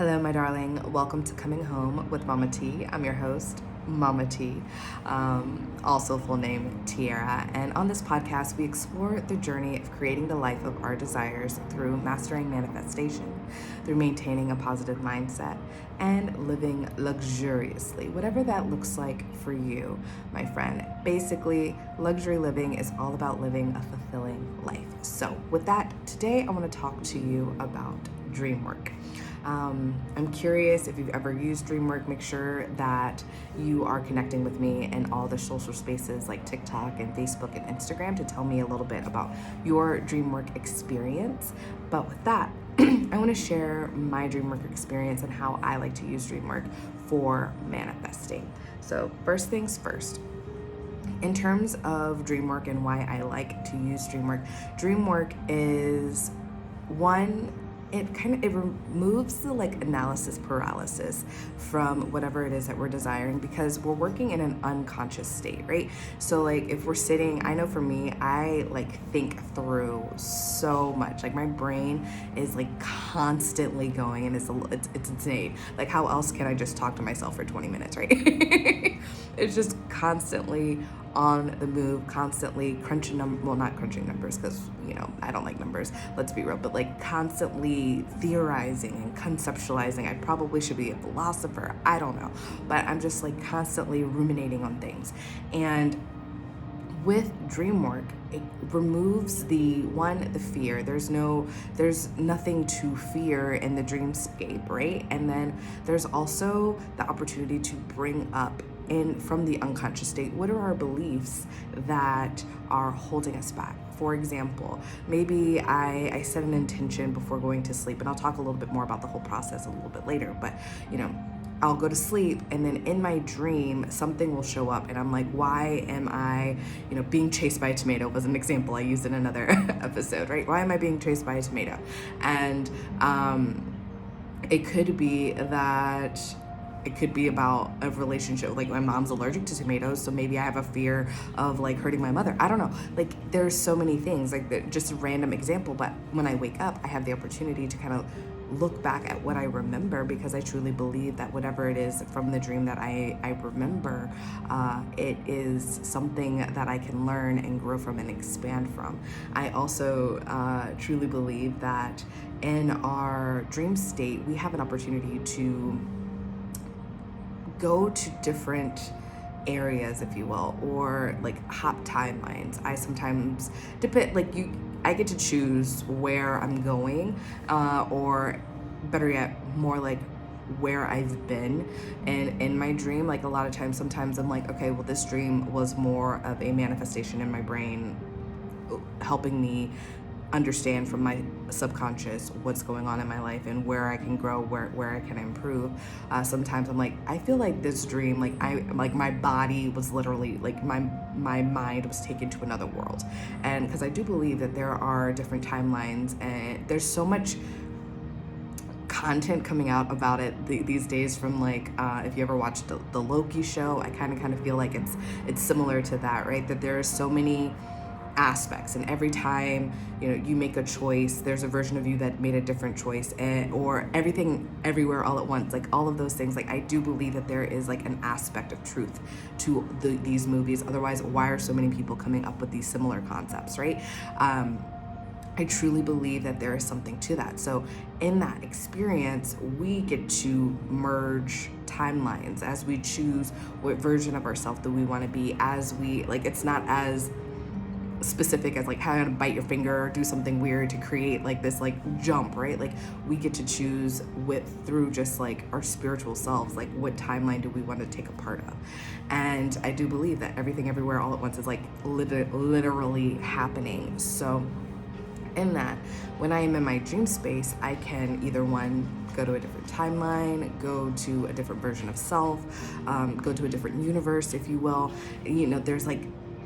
Hello, my darling. Welcome to Coming Home with Mama T. I'm your host, Mama T, also full name Tiara. And on this podcast, we explore the journey of creating the life of our desires through mastering manifestation, through maintaining a positive mindset, and living luxuriously, whatever that looks like for you, my friend. Basically, luxury living is all about living a fulfilling life. So with that, today I want to talk to you about Dreamwork. I'm curious if you've ever used Dreamwork. Make sure that you are connecting with me in all the social spaces like TikTok and Facebook and Instagram to tell me a little bit about your Dreamwork experience. But with that, I want to share my Dreamwork experience and how I like to use Dreamwork for manifesting. So first things first. In terms of Dreamwork and why I like to use Dreamwork is one, it removes the analysis paralysis from whatever it is that we're desiring, because we're working in an unconscious state, right? So if we're sitting, I know for me, I think through so much. My brain is constantly going, and it's insane. How else can I just talk to myself for 20 minutes, right? It's just constantly on the move, constantly crunching not crunching numbers, because I don't like numbers, let's be real, but constantly theorizing and conceptualizing. I probably should be a philosopher, I don't know, but I'm just constantly ruminating on things. And with Dreamwork, it removes the fear. There's nothing to fear in the dreamscape, right? And then there's also the opportunity to bring up from the unconscious state, what are our beliefs that are holding us back? For example, maybe I set an intention before going to sleep, and I'll talk a little bit more about the whole process a little bit later, but I'll go to sleep, and then in my dream, something will show up, and I'm like, why am I, being chased by a tomato was an example I used in another episode, right? Why am I being chased by a tomato? And it could be that it could be about a relationship. My mom's allergic to tomatoes, so maybe I have a fear of hurting my mother. I don't know. There's so many things, just a random example. But when I wake up, I have the opportunity to kind of look back at what I remember, because I truly believe that whatever it is from the dream that I remember, it is something that I can learn and grow from and expand from. I also truly believe that in our dream state, we have an opportunity to go to different areas, if you will, or hop timelines. I sometimes I get to choose where I'm going, or better yet, more where I've been. And in my dream, a lot of times, sometimes I'm okay, well, this dream was more of a manifestation in my brain, helping me understand from my subconscious what's going on in my life and where I can grow, where I can improve. Sometimes I'm I feel this dream, my body was literally, my mind was taken to another world. And because I do believe that there are different timelines, and there's so much content coming out about it these days from if you ever watched the Loki show, I kind of feel it's similar to that, right? That there are so many aspects, and every time you make a choice, there's a version of you that made a different choice, or everything everywhere all at once, all of those things. I do believe that there is an aspect of truth to these movies. Otherwise, why are so many people coming up with these similar concepts, right? I truly believe that there is something to that. So in that experience, we get to merge timelines as we choose what version of ourselves do we want to be, as we it's not as specific as how to bite your finger or do something weird to create this jump, right? We get to choose through just our spiritual selves, what timeline do we want to take a part of. And I do believe that everything everywhere all at once is literally happening. So in that, when I am in my dream space, I can either go to a different timeline, go to a different version of self, go to a different universe, if you will. There's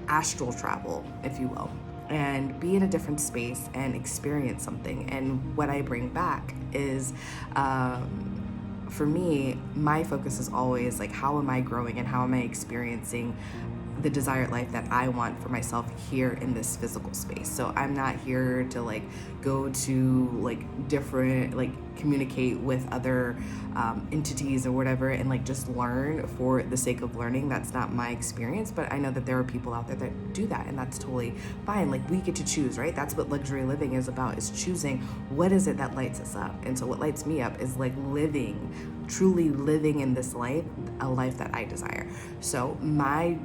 astral travel, if you will, and be in a different space and experience something. And what I bring back is, for me, my focus is always how am I growing and how am I experiencing the desired life that I want for myself here in this physical space. So I'm not here to like go to like different, like communicate with other entities or whatever and like just learn for the sake of learning. That's not my experience, but I know that there are people out there that do that, and that's totally fine. Like we get to choose, right? That's what luxury living is about, is choosing what is it that lights us up. And so what lights me up is like truly living in this life, a life that I desire. So my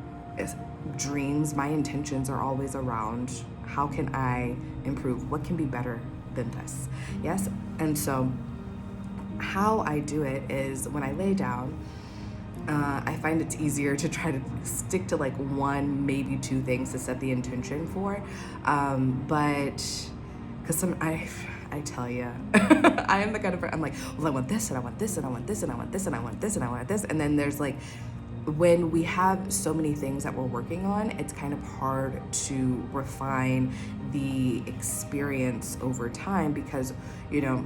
dreams, my intentions are always around how can I improve? What can be better than this? Yes. And so how I do it is when I lay down, I find it's easier to try to stick to like one, maybe two things to set the intention for. But because I tell you, I am the kind of person, I'm like, well, I want this and I want this and I want this and I want this and I want this and I want this. And then there's like, when we have so many things that we're working on, it's kind of hard to refine the experience over time because, you know,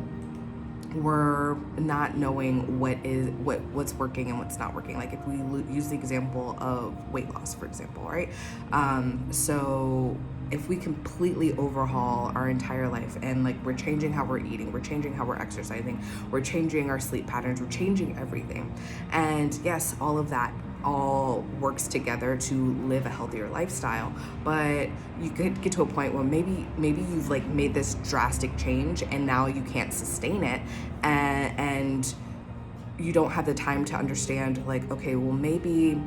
we're not knowing what's working and what's not working. Like if we use the example of weight loss, for example, right? So if we completely overhaul our entire life and like we're changing how we're eating, we're changing how we're exercising, we're changing our sleep patterns, we're changing everything. And yes, all of that all works together to live a healthier lifestyle. But you could get to a point where maybe you've like made this drastic change and now you can't sustain it, and you don't have the time to understand like, okay, well maybe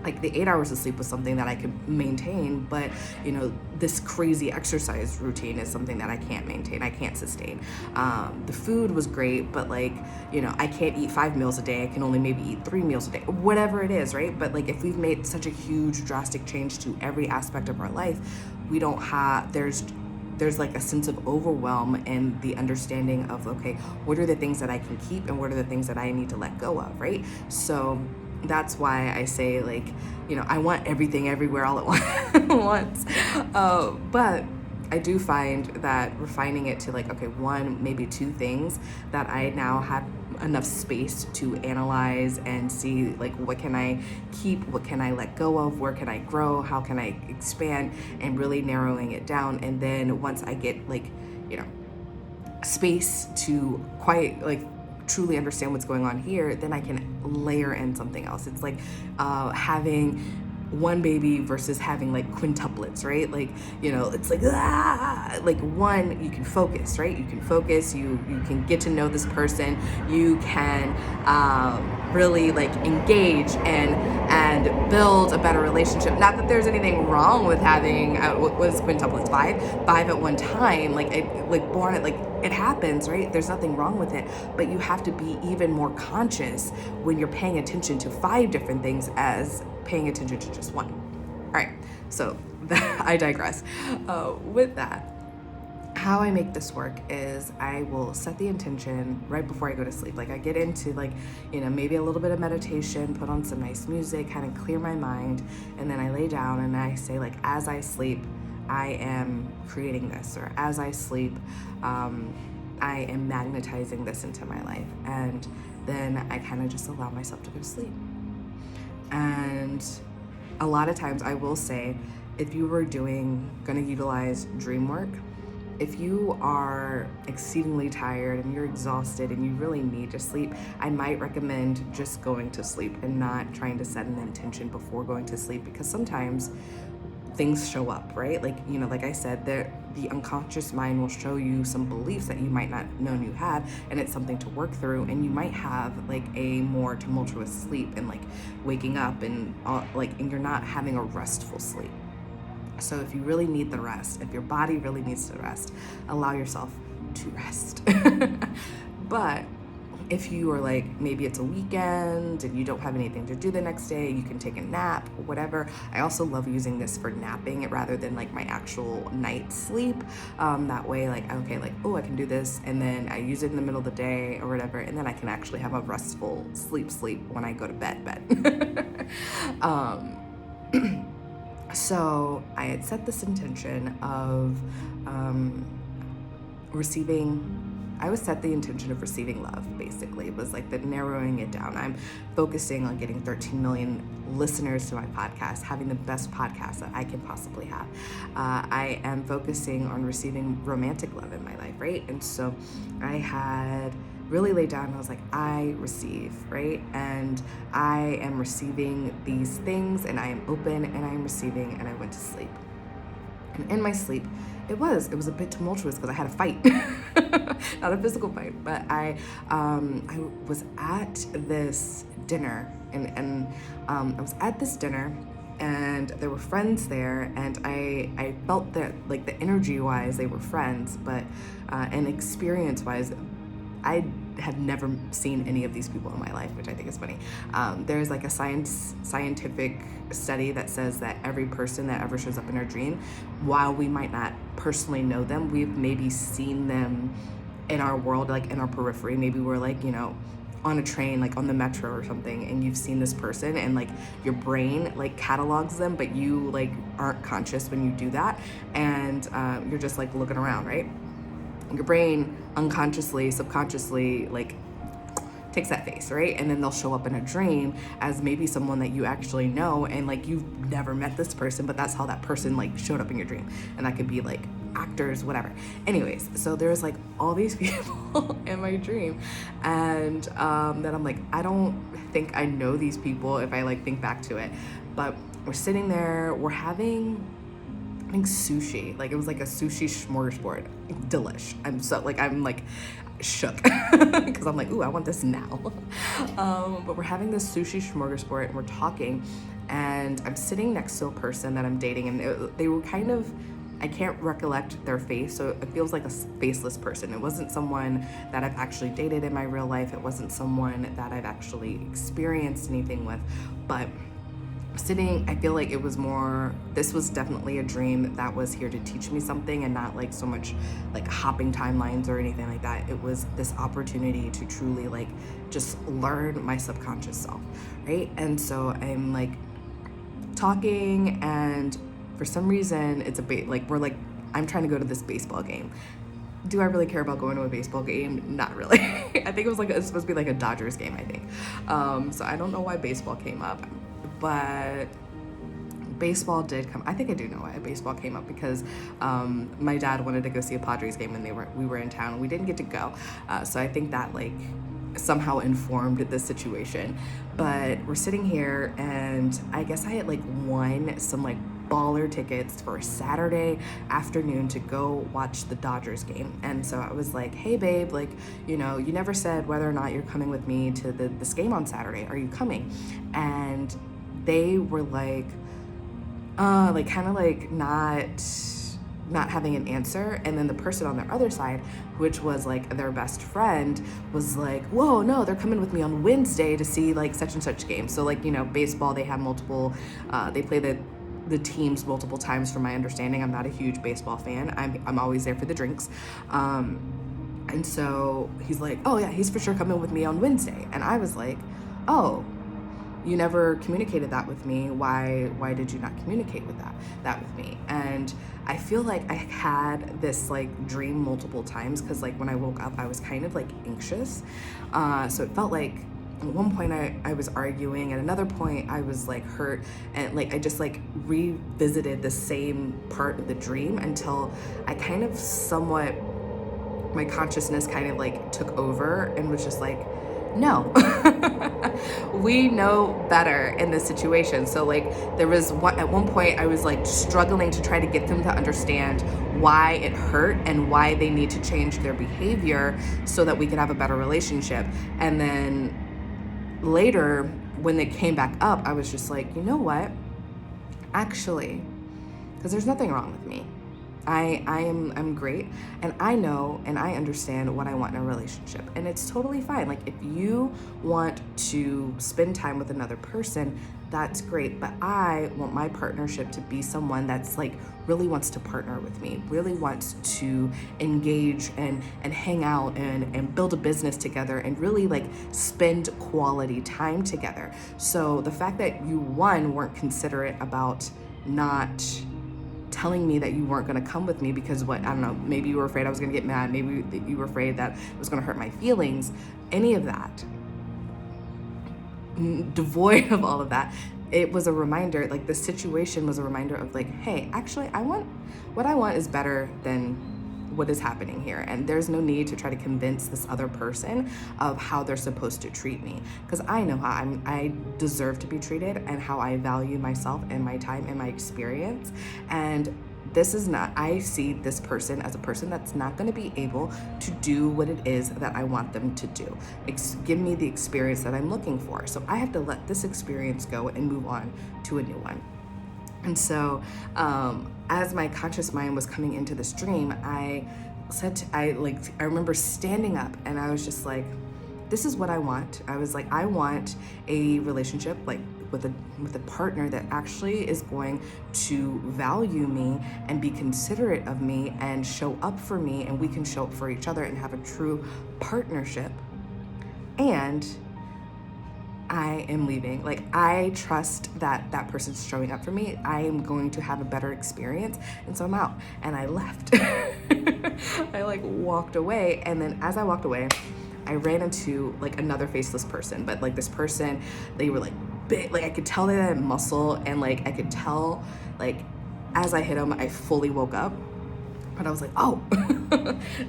like the 8 hours of sleep was something that I could maintain, but you know, this crazy exercise routine is something that I can't maintain, I can't sustain. The food was great, but like, you know, I can't eat 5 meals a day, I can only maybe eat 3 meals a day, whatever it is, right? But like if we've made such a huge drastic change to every aspect of our life, we don't have, there's like a sense of overwhelm and the understanding of, okay, what are the things that I can keep and what are the things that I need to let go of, right? So that's why I say, like, you know, I want everything everywhere all at once. But I do find that refining it to like, okay, one, maybe two things that I now have enough space to analyze and see, like, what can I keep, what can I let go of, where can I grow, how can I expand, and really narrowing it down. And then once I get like, you know, space to truly understand what's going on here, then I can layer in something else. It's like having one baby versus having like quintuplets, right? Like, you know, it's like one, you can focus, right? You can focus, you can get to know this person, you can really like engage and build a better relationship. Not that there's anything wrong with having what was quintuplets, five at one time, it happens, right? There's nothing wrong with it, but you have to be even more conscious when you're paying attention to 5 different things as paying attention to just one. All right, so I digress. With that, how I make this work is I will set the intention right before I go to sleep. Like I get into like, you know, maybe a little bit of meditation, put on some nice music, kind of clear my mind, and then I lay down and I say, like, as I sleep, I am creating this, or as I sleep, I am magnetizing this into my life. And then I kind of just allow myself to go to sleep. And a lot of times I will say, if you were going to utilize Dreamwork, if you are exceedingly tired and you're exhausted and you really need to sleep, I might recommend just going to sleep and not trying to set an intention before going to sleep, because sometimes things show up, right? Like, you know, like I said, the unconscious mind will show you some beliefs that you might not known you had, and it's something to work through. And you might have like a more tumultuous sleep and like waking up and and you're not having a restful sleep. So if you really need the rest, if your body really needs to rest, allow yourself to rest. But if you are like, maybe it's a weekend and you don't have anything to do the next day, you can take a nap, whatever. I also love using this for napping rather than like my actual night sleep. That way, like, okay, like, oh, I can do this, and then I use it in the middle of the day or whatever, and then I can actually have a restful sleep when I go to bed. So I had set this intention of receiving I was set the intention of receiving love, basically. It was like the narrowing it down. I'm focusing on getting 13 million listeners to my podcast, having the best podcast that I can possibly have. I am focusing on receiving romantic love in my life, right? And so I had really laid down and I was like, I receive, right? And I am receiving these things and I am open and I am receiving, and I went to sleep. And in my sleep, it was a bit tumultuous because I had a fight, not a physical fight, but I was at this dinner and I was at this dinner and there were friends there, and I felt that like the energy wise they were friends, but and experience wise I had never seen any of these people in my life, which I think is funny. There's like a scientific study that says that every person that ever shows up in our dream, while we might not personally know them, we've maybe seen them in our world, like in our periphery. Maybe we're like, on a train, like on the metro or something, and you've seen this person and like your brain like catalogs them, but you like aren't conscious when you do that. And you're just like looking around, right? Your brain unconsciously, subconsciously, like takes that face, right? And then they'll show up in a dream as maybe someone that you actually know, and like you've never met this person, but that's how that person like showed up in your dream. And that could be like actors, whatever. Anyways, so there's like all these people in my dream, and then I'm like, I don't think I know these people if I like think back to it. But we're sitting there, we're having sushi. Like it was like a sushi smorgasbord. Delish. I'm shook because I'm like, ooh, I want this now. But we're having this sushi smorgasbord and we're talking, and I'm sitting next to a person that I'm dating, and they were kind of, I can't recollect their face, so it feels like a faceless person. It wasn't someone that I've actually dated in my real life. It wasn't someone that I've actually experienced anything with, but sitting, I feel like it was more, this was definitely a dream that was here to teach me something, and not like so much like hopping timelines or anything like that. It was this opportunity to truly like just learn my subconscious self, right? And so I'm like talking, and for some reason it's I'm trying to go to this baseball game. Do I really care about going to a baseball game? Not really. I think it was supposed to be like a Dodgers game, I think. So I don't know why baseball came up. But baseball did come. I think I do know why baseball came up, because my dad wanted to go see a Padres game, and we were in town, and we didn't get to go. So I think that like somehow informed this situation. But we're sitting here, and I guess I had like won some like baller tickets for a Saturday afternoon to go watch the Dodgers game. And so I was like, hey babe, like, you never said whether or not you're coming with me to this game on Saturday. Are you coming? And they were like kind of like not having an answer. And then the person on their other side, which was like their best friend, was like, whoa, no, they're coming with me on Wednesday to see like such and such game. So like, baseball, they have multiple, they play the teams multiple times, from my understanding. I'm not a huge baseball fan. I'm always there for the drinks. And so he's like, oh yeah, he's for sure coming with me on Wednesday. And I was like, oh, you never communicated that with me. Why did you not communicate that with me? And I feel like I had this like dream multiple times, because like when I woke up I was kind of like anxious. So it felt like at one point I was arguing, at another point I was like hurt, and like I just like revisited the same part of the dream until I kind of somewhat, my consciousness kind of like took over and was just like, no, we know better in this situation. So like at one point I was like struggling to try to get them to understand why it hurt and why they need to change their behavior so that we could have a better relationship. And then later when they came back up, I was just like, you know what? Actually, because there's nothing wrong with me. I'm great, and I know and I understand what I want in a relationship, and it's totally fine. Like if you want to spend time with another person, that's great, but I want my partnership to be someone that's like really wants to partner with me, really wants to engage and hang out and build a business together and really like spend quality time together. So the fact that you weren't considerate about not telling me that you weren't going to come with me because I don't know, maybe you were afraid I was going to get mad, maybe you were afraid that it was going to hurt my feelings, any of that, devoid of all of that. It was a reminder, like the situation was a reminder of like, hey, actually what I want is better than what is happening here, and there's no need to try to convince this other person of how they're supposed to treat me, because I know how I deserve to be treated and how I value myself and my time and my experience. And this is not, I see this person as a person that's not going to be able to do what it is that I want them to do. Give me the experience that I'm looking for. So I have to let this experience go and move on to a new one. And so as my conscious mind was coming into this dream, I remember standing up and I was just like, this is what I want. I was like, I want a relationship like with a partner that actually is going to value me and be considerate of me and show up for me, and we can show up for each other and have a true partnership. And I am leaving. Like, I trust that that person's showing up for me. I am going to have a better experience. And so I'm out. And I left. I like walked away. And then as I walked away, I ran into like another faceless person. But like this person, they were like big. Like I could tell they had muscle. And like I could tell, like as I hit them, I fully woke up. But I was like, oh,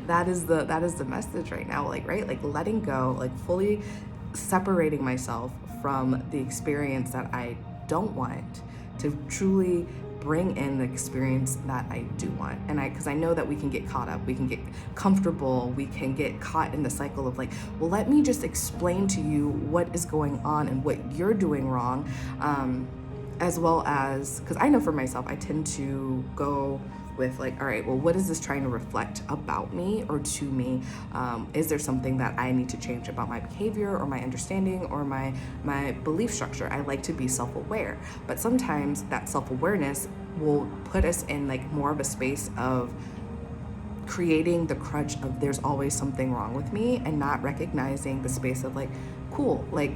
that is the message right now. Like, right? Like letting go, like fully separating myself from the experience that I don't want to truly bring in the experience that I do want. And because I know that we can get caught up, we can get comfortable, we can get caught in the cycle of like, well, let me just explain to you what is going on and what you're doing wrong, as well as, because I know for myself, I tend to go with like, all right, well, what is this trying to reflect about me or to me? Is there something that I need to change about my behavior or my understanding or my belief structure? I like to be self-aware, but sometimes that self-awareness will put us in like more of a space of creating the crutch of there's always something wrong with me, and not recognizing the space of like, cool, like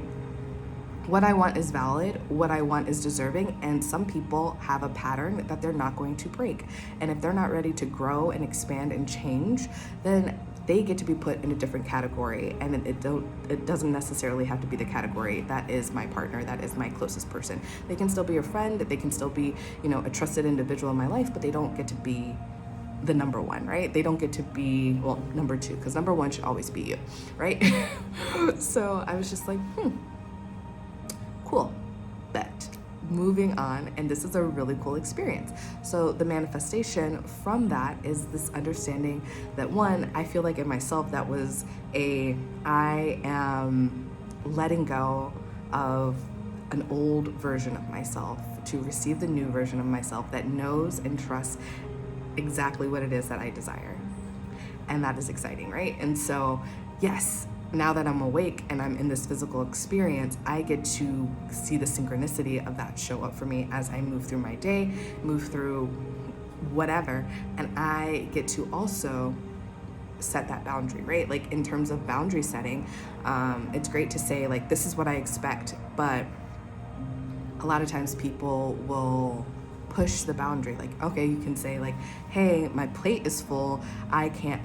what I want is valid, what I want is deserving, and some people have a pattern that they're not going to break. And if they're not ready to grow and expand and change, then they get to be put in a different category. And it doesn't necessarily have to be the category that is my partner, that is my closest person. They can still be a friend, they can still be, a trusted individual in my life, but they don't get to be the number one, right? They don't get to be, well, number two, because number one should always be you, right? So I was just like, cool, but moving on, and this is a really cool experience. So the manifestation from that is this understanding that, one, I feel like in myself that was I am letting go of an old version of myself to receive the new version of myself that knows and trusts exactly what it is that I desire. And that is exciting, right? And so, yes, now that I'm awake and I'm in this physical experience, I get to see the synchronicity of that show up for me as I move through my day, move through whatever, and I get to also set that boundary, right? Like in terms of boundary setting, it's great to say like, this is what I expect, but a lot of times people will push the boundary. Like, okay, you can say like, hey, my plate is full, I can't.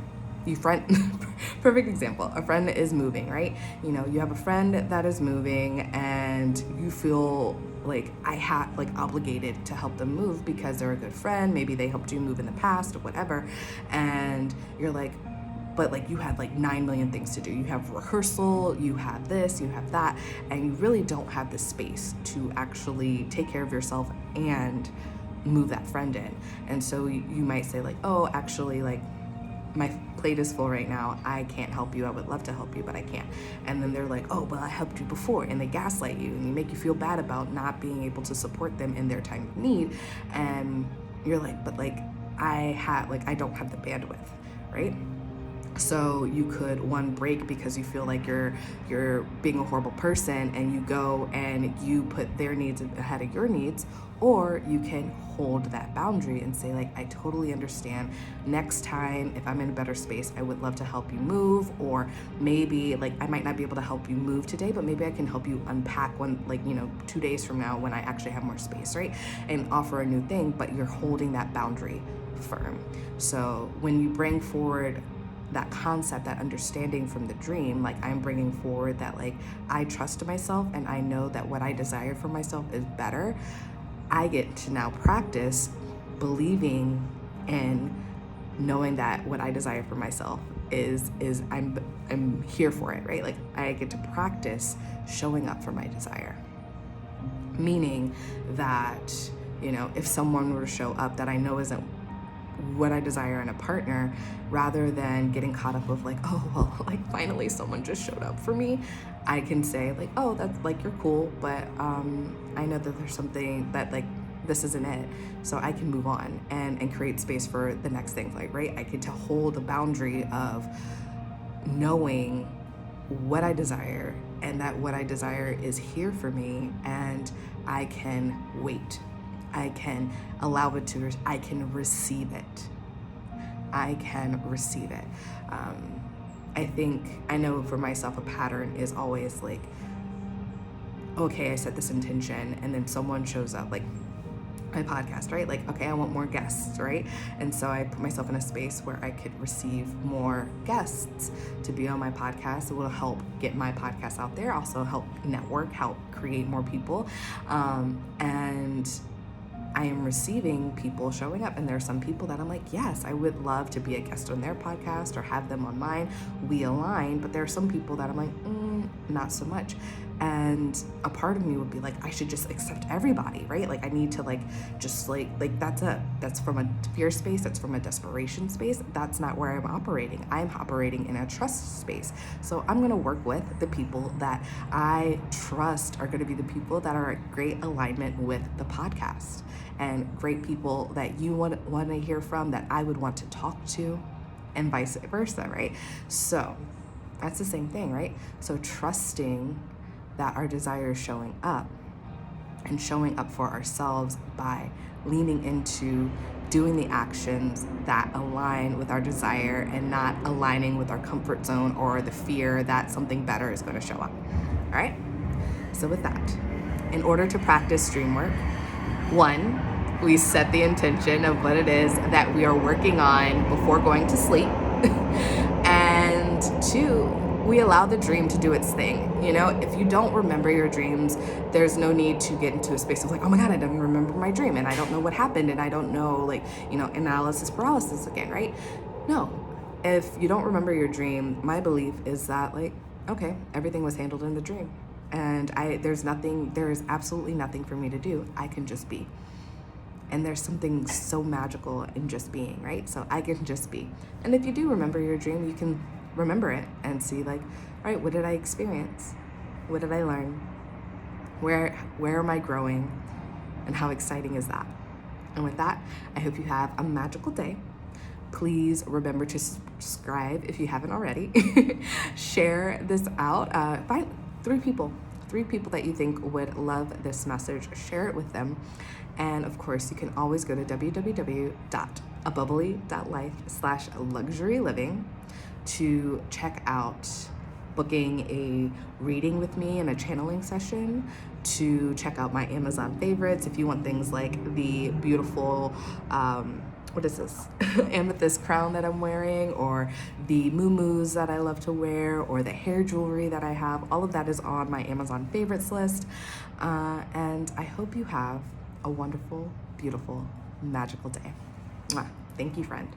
Perfect example, a friend is moving, right? You have a friend that is moving and you feel like obligated to help them move because they're a good friend. Maybe they helped you move in the past or whatever. And you're like, but like you had like 9 million things to do. You have rehearsal, you have this, you have that, and you really don't have the space to actually take care of yourself and move that friend in. And so you might say like, oh, actually, like, my plate is full right now, I can't help you, I would love to help you, but I can't. And then they're like, oh, but I helped you before, and they gaslight you and you make you feel bad about not being able to support them in their time of need. And you're like, but like I don't have the bandwidth, right? So you could, one, break because you feel like you're being a horrible person, and you go and you put their needs ahead of your needs. Or you can hold that boundary and say, like, I totally understand. Next time, if I'm in a better space, I would love to help you move. Or maybe, like, I might not be able to help you move today, but maybe I can help you unpack one, like, 2 days from now when I actually have more space, right? And offer a new thing, but you're holding that boundary firm. So when you bring forward that concept, that understanding from the dream, like, I'm bringing forward that, like, I trust myself and I know that what I desire for myself is better. I get to now practice believing and knowing that what I desire for myself is I'm here for it, right? Like, I get to practice showing up for my desire. Meaning that, if someone were to show up that I know isn't what I desire in a partner, rather than getting caught up with, like, oh, well, like, finally someone just showed up for me, I can say, like, oh, that's, like, you're cool, but I know that there's something that, like, this isn't it, so I can move on and create space for the next thing, like, right? I get to hold the boundary of knowing what I desire, and that what I desire is here for me, and I can wait. I can allow it to, I can receive it. I can receive it. I know for myself, a pattern is always like, okay, I set this intention, and then someone shows up, like my podcast, right? Like, okay, I want more guests, right? And so I put myself in a space where I could receive more guests to be on my podcast. It will help get my podcast out there, also help network, help create more people. And I am receiving people showing up, and there are some people that I'm like, yes, I would love to be a guest on their podcast or have them on mine. We align, but there are some people that I'm like, not so much. And a part of me would be like, I should just accept everybody, right? Like, I need to just that's from a fear space. That's from a desperation space. That's not where I'm operating. I'm operating in a trust space. So I'm going to work with the people that I trust are going to be the people that are in great alignment with the podcast, and great people that you want to hear from, that I would want to talk to, and vice versa, right? So that's the same thing, right? So trusting that our desire is showing up, and showing up for ourselves by leaning into doing the actions that align with our desire, and not aligning with our comfort zone or the fear that something better is going to show up. All right? So with that, in order to practice Dreamwork, 1, we set the intention of what it is that we are working on before going to sleep. And 2, we allow the dream to do its thing. If you don't remember your dreams, there's no need to get into a space of like, oh my God, I don't remember my dream, and I don't know what happened, and I don't know, analysis paralysis again, right? No. If you don't remember your dream, my belief is that, okay, everything was handled in the dream. And there is absolutely nothing for me to do. I can just be. And there's something so magical in just being, right? So I can just be. And if you do remember your dream, you can remember it and see, all right, what did I experience? What did I learn? Where am I growing? And how exciting is that? And with that, I hope you have a magical day. Please remember to subscribe if you haven't already. Share this out. Find 3 people that you think would love this message. Share it with them. And of course, you can always go to www.abubbly.life/luxury-living to check out booking a reading with me and a channeling session, to check out my Amazon favorites if you want things like the beautiful, what is this? Amethyst crown that I'm wearing, or the muumuus that I love to wear, or the hair jewelry that I have. All of that is on my Amazon favorites list. And I hope you have a wonderful, beautiful, magical day. Mwah. Thank you, friend.